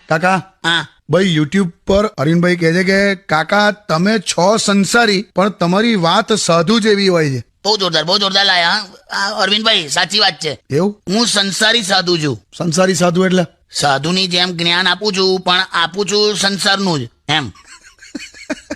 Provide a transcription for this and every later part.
કાકા હા ભાઈ યુટ્યુબ પર અરવિંદભાઈ કહે છે કે કાકા તમે છો સંસારી પણ તમારી વાત સાધુ જેવી હોય છે. બહુ જોરદાર લાયા હા અરવિંદભાઈ, સાચી વાત છે. એવું? હું સંસારી સાધુ છું. સંસારી સાધુ એટલે સાધુની જેમ જ્ઞાન આપું છું, પણ આપું છું સંસારનું જ એમ.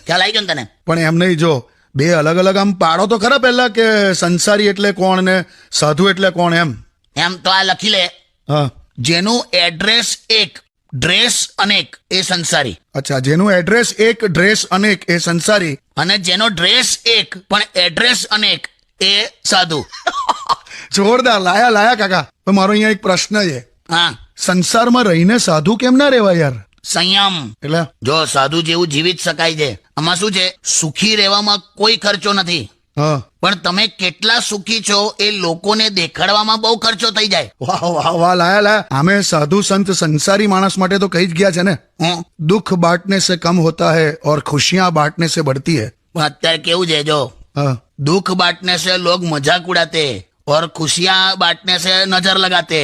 ખ્યાલ આવી ગયો ને તને? પણ એમ નહીં, જો બે અલગ અલગ આમ પાડો તો ખરા પહેલા કે સંસારી એટલે કોણ ને સાધુ એટલે કોણ એમ. એમ તો આ લખી લે, હા જેનું એડ્રેસ એક ડ્રેસ અનેક એ સંસારી, અચ્છા, જેનું એડ્રેસ એક ડ્રેસ અનેક એ સંસારી, અને જેનો ડ્રેસ એક પણ એડ્રેસ અનેક એ સાધુ. જોરદાર લાયા કાકા. તો મારો અહીંયા એક પ્રશ્ન છે, હા, સંસારમાં રહીને સાધુ કેમ ના રહેવાય યાર? સંયમ. એટલે જો સાધુ જેવું જીવી જ શકાય છે. આમાં શું છે, સુખી રહેવામાં કોઈ ખર્ચો નથી, હા, પણ તમે કેટલા સુખી છો એ લોકોને દેખાડવામાં બહુ ખર્ચો થઈ જાય. વાહ વાહ વાહ, લાયા આમે સાધુ સંત સંસારી માણસ માટે તો કહી જ ગયા છે ને, હું દુઃખ બાंटने से कम होता है और खुशियां बांटने से बढ़ती है. પણ અત્યારે કેવું છે, જો હા, दुख बांटने से लोग मजाक उड़ाते और खुशियां बांटने से नजर लगाते.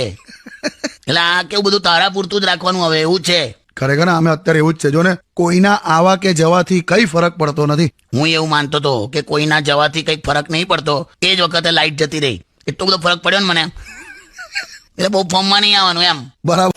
એટલે આ કેવું બધું તારા પૂરતું જ રાખવાનું હવે એવું છે. ખરેખર અમે અત્યારે એવું જ છે. જો ને કોઈના આવા કે જવાથી કઈ ફરક પડતો નથી. હું એવું માનતો હતો કે કોઈના જવાથી કઈ ફરક નહીં પડતો, એ જ વખતે લાઈટ જતી રહી, એટલો બધો ફરક પડ્યો ને મને. એટલે બહુ ફોર્મમાં નહીં આવવાનું એમ. બરાબર.